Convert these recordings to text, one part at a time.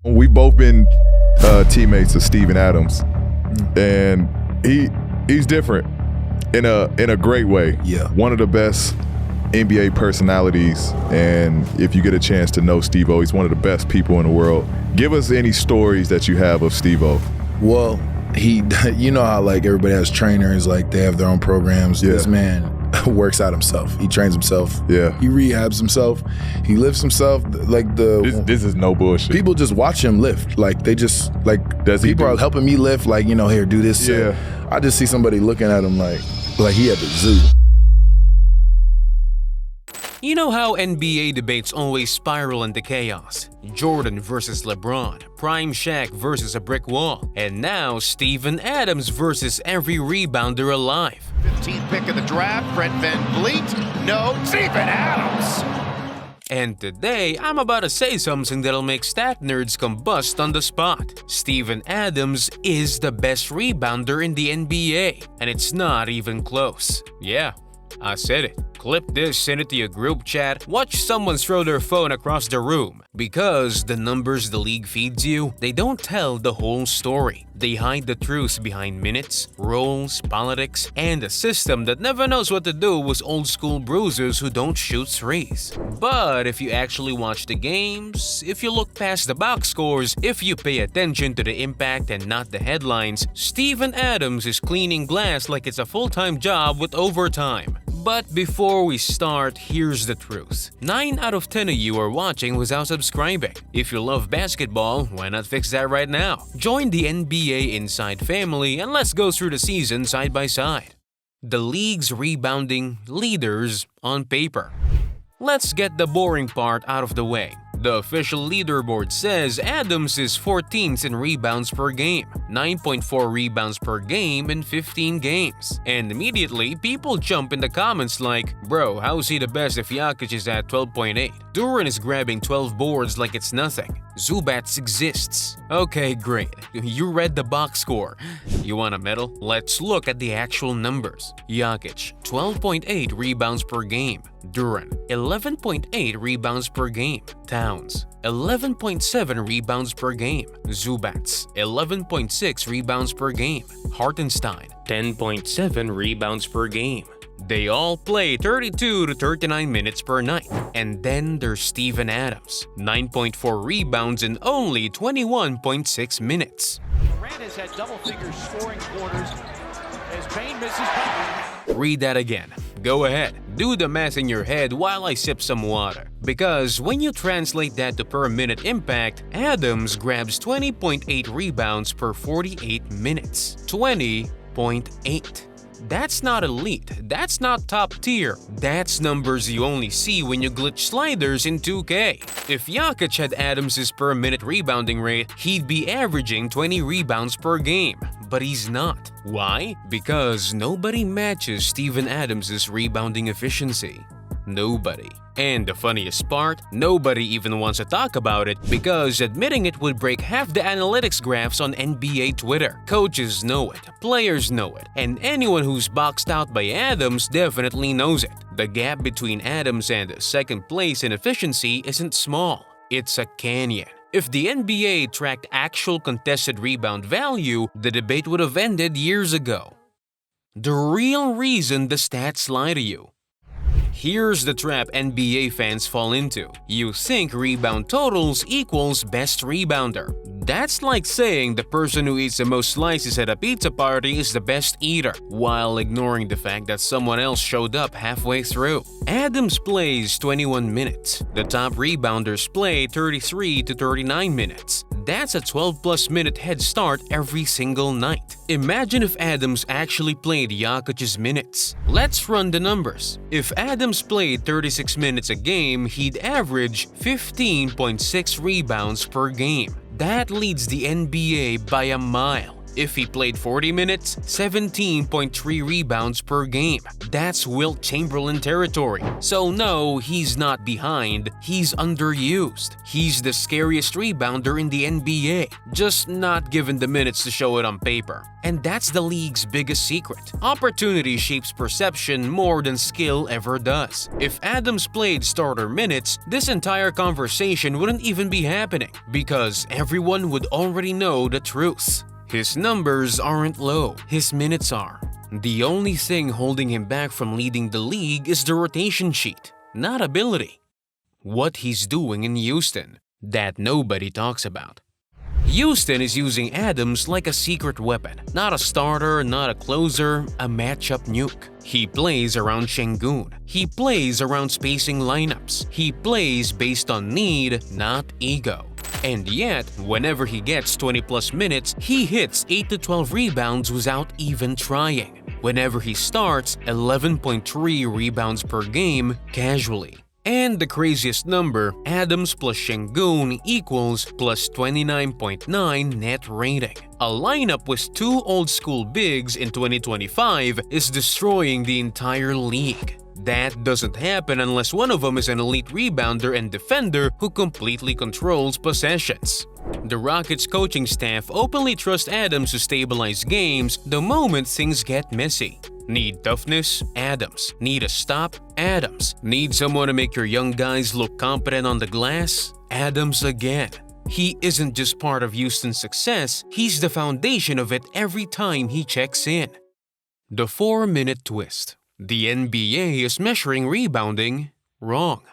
We both been teammates of Steven Adams, and he's different in a great way. Yeah. One of the best NBA personalities, and if you get a chance to know Steve-O, he's one of the best people in the world. Give us any stories that you have of Steve-O. Well, you know how like everybody has trainers, like they have their own programs. Yeah. This man works out himself. He trains himself. Yeah. He rehabs himself. He lifts himself. Like This is no bullshit. people just watch him lift. Like they just like people are helping me lift. Like, you know, here, do this. Yeah. I just see somebody looking at him like he at the zoo. You know how NBA debates always spiral into chaos? Jordan versus LeBron, Prime Shaq versus a brick wall, and now Steven Adams versus every rebounder alive. 15th pick of the draft, Fred VanVleet. No, Steven Adams. And today, I'm about to say something that'll make stat nerds combust on the spot. Steven Adams is the best rebounder in the NBA, and it's not even close. Yeah, I said it. Clip this, send it to your group chat, watch someone throw their phone across the room. Because the numbers the league feeds you, they don't tell the whole story. They hide the truth behind minutes, roles, politics, and a system that never knows what to do with old school bruisers who don't shoot threes. But if you actually watch the games, if you look past the box scores, if you pay attention to the impact and not the headlines, Steven Adams is cleaning glass like it's a full-time job with overtime. But before we start, here's the truth. 9 out of 10 of you are watching without subscribing. If you love basketball, why not fix that right now? Join the NBA Inside family and let's go through the season side by side. The league's rebounding leaders on paper. Let's get the boring part out of the way. The official leaderboard says Adams is 14th in rebounds per game, 9.4 rebounds per game in 15 games. And immediately, people jump in the comments like, bro, how's he the best if Jokic is at 12.8? Duran is grabbing 12 boards like it's nothing. Zubats exists. Okay, great. You read the box score. You want a medal? Let's look at the actual numbers. Jokic, 12.8 rebounds per game. Duran, 11.8 rebounds per game. Towns, 11.7 rebounds per game. Zubats, 11.6 rebounds per game. Hartenstein, 10.7 rebounds per game. They all play 32 to 39 minutes per night. And then there's Steven Adams, 9.4 rebounds in only 21.6 minutes. Durant has had double-figure scoring quarters as Payne misses. Read that again. Go ahead, do the math in your head while I sip some water. Because when you translate that to per minute impact, Adams grabs 20.8 rebounds per 48 minutes. 20.8. That's not elite, that's not top tier, that's numbers you only see when you glitch sliders in 2K. If Jokic had Adams' per minute rebounding rate, he'd be averaging 20 rebounds per game. But he's not. Why? Because nobody matches Steven Adams' rebounding efficiency. Nobody. And the funniest part, nobody even wants to talk about it because admitting it would break half the analytics graphs on NBA Twitter. Coaches know it, players know it, and anyone who's boxed out by Adams definitely knows it. The gap between Adams and second place in efficiency isn't small. It's a canyon. If the NBA tracked actual contested rebound value, the debate would have ended years ago. The real reason the stats lie to you. Here's the trap NBA fans fall into. You think rebound totals equals best rebounder. That's like saying the person who eats the most slices at a pizza party is the best eater, while ignoring the fact that someone else showed up halfway through. Adams plays 21 minutes. The top rebounders play 33 to 39 minutes. That's a 12-plus minute head start every single night. Imagine if Adams actually played Jokic's minutes. Let's run the numbers. If Adams played 36 minutes a game, he'd average 15.6 rebounds per game. That leads the NBA by a mile. If he played 40 minutes, 17.3 rebounds per game. That's Wilt Chamberlain territory. So no, he's not behind, he's underused. He's the scariest rebounder in the NBA, just not given the minutes to show it on paper. And that's the league's biggest secret. Opportunity shapes perception more than skill ever does. If Adams played starter minutes, this entire conversation wouldn't even be happening, because everyone would already know the truth. His numbers aren't low, his minutes are. The only thing holding him back from leading the league is the rotation sheet, not ability. What he's doing in Houston, that nobody talks about. Houston is using Adams like a secret weapon. Not a starter, not a closer, a matchup nuke. He plays around Şengün. He plays around spacing lineups. He plays based on need, not ego. And yet, whenever he gets 20+ minutes, he hits 8 to 12 rebounds without even trying. Whenever he starts, 11.3 rebounds per game casually. And the craziest number, Adams plus Şengün equals plus 29.9 net rating. A lineup with two old-school bigs in 2025 is destroying the entire league. That doesn't happen unless one of them is an elite rebounder and defender who completely controls possessions. The Rockets coaching staff openly trusts Adams to stabilize games the moment things get messy. Need toughness? Adams. Need a stop? Adams. Need someone to make your young guys look competent on the glass? Adams again. He isn't just part of Houston's success, he's the foundation of it every time he checks in. The 4-minute twist. The NBA is measuring rebounding wrong.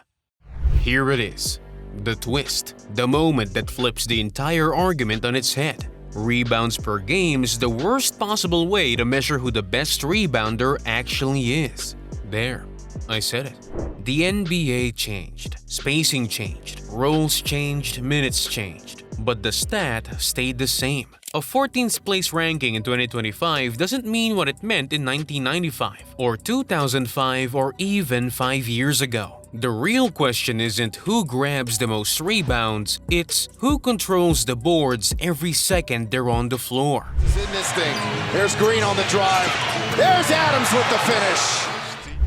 Here it is. The twist. The moment that flips the entire argument on its head. Rebounds per game is the worst possible way to measure who the best rebounder actually is. There, I said it. The NBA changed, spacing changed, roles changed, minutes changed, but the stat stayed the same. A 14th place ranking in 2025 doesn't mean what it meant in 1995, or 2005, or even 5 years ago. The real question isn't who grabs the most rebounds, it's who controls the boards every second they're on the floor. In this thing. There's Green on the drive. There's Adams with the finish.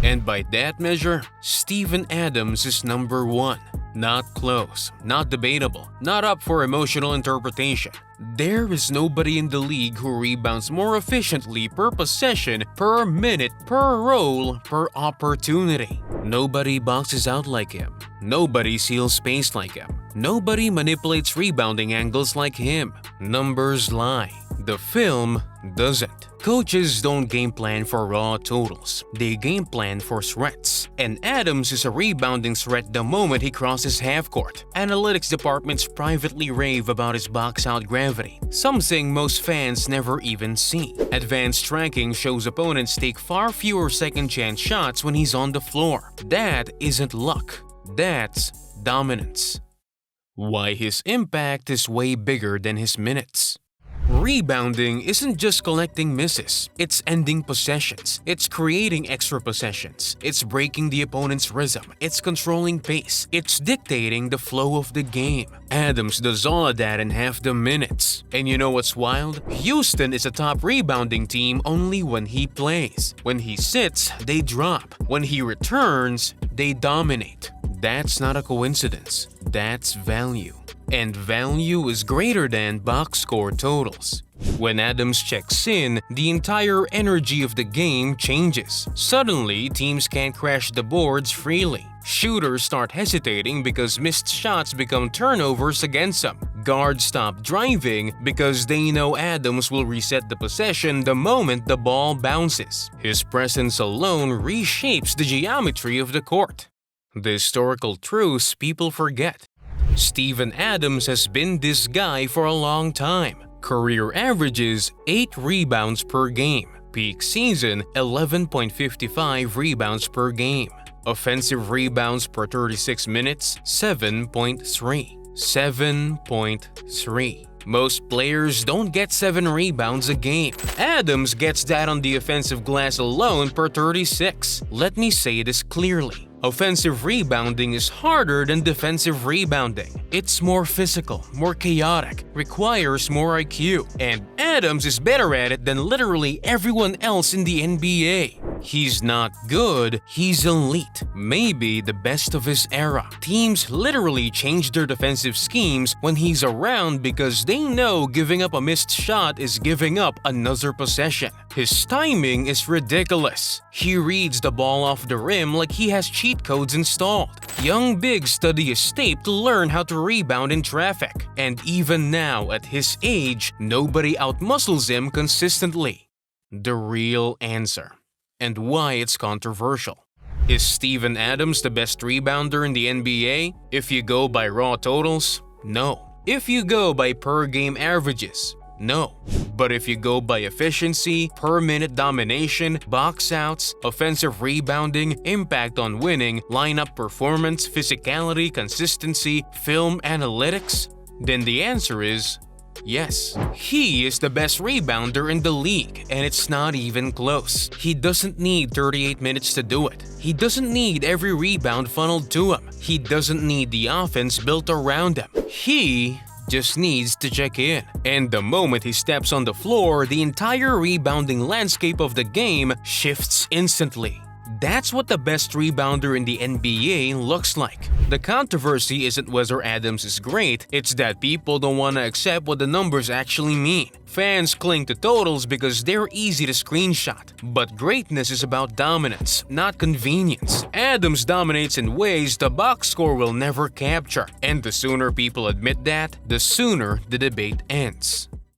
And by that measure, Steven Adams is number 1. Not close, not debatable, not up for emotional interpretation. There is nobody in the league who rebounds more efficiently per possession, per minute, per role, per opportunity. Nobody boxes out like him. Nobody seals space like him. Nobody manipulates rebounding angles like him. Numbers lie. The film doesn't. Coaches don't game plan for raw totals. They game plan for threats. And Adams is a rebounding threat the moment he crosses half court. Analytics departments privately rave about his box-out gravity, something most fans never even see. Advanced tracking shows opponents take far fewer second-chance shots when he's on the floor. That isn't luck. That's dominance. Why his impact is way bigger than his minutes. Rebounding isn't just collecting misses, it's ending possessions, it's creating extra possessions, it's breaking the opponent's rhythm, it's controlling pace, it's dictating the flow of the game. Adams does all of that in half the minutes. And you know what's wild? Houston is a top rebounding team only when he plays. When he sits, they drop. When he returns, they dominate. That's not a coincidence, that's value. And value is greater than box score totals. When Adams checks in, the entire energy of the game changes. Suddenly, teams can't crash the boards freely. Shooters start hesitating because missed shots become turnovers against them. Guards stop driving because they know Adams will reset the possession the moment the ball bounces. His presence alone reshapes the geometry of the court. The historical truths people forget. Steven Adams has been this guy for a long time. Career averages 8 rebounds per game. Peak season 11.55 rebounds per game. Offensive rebounds per 36 minutes 7.3. 7.3. Most players don't get 7 rebounds a game. Adams gets that on the offensive glass alone per 36. Let me say this clearly. Offensive rebounding is harder than defensive rebounding. It's more physical, more chaotic, requires more IQ, and Adams is better at it than literally everyone else in the NBA. He's not good, he's elite, maybe the best of his era. Teams literally change their defensive schemes when he's around because they know giving up a missed shot is giving up another possession. His timing is ridiculous. He reads the ball off the rim like he has cheat codes installed. Young bigs study his tape to learn how to rebound in traffic. And even now, at his age, nobody outmuscles him consistently. The real answer. And why it's controversial. Is Steven Adams the best rebounder in the NBA? If you go by raw totals, no. If you go by per-game averages, no. But if you go by efficiency, per-minute domination, box outs, offensive rebounding, impact on winning, lineup performance, physicality, consistency, film analytics, then the answer is yes. He is the best rebounder in the league, and it's not even close. He doesn't need 38 minutes to do it. He doesn't need every rebound funneled to him. He doesn't need the offense built around him. He just needs to check in. And the moment he steps on the floor, the entire rebounding landscape of the game shifts instantly. That's what the best rebounder in the NBA looks like. The controversy isn't whether Adams is great, it's that people don't want to accept what the numbers actually mean. Fans cling to totals because they're easy to screenshot. But greatness is about dominance, not convenience. Adams dominates in ways the box score will never capture. And the sooner people admit that, the sooner the debate ends.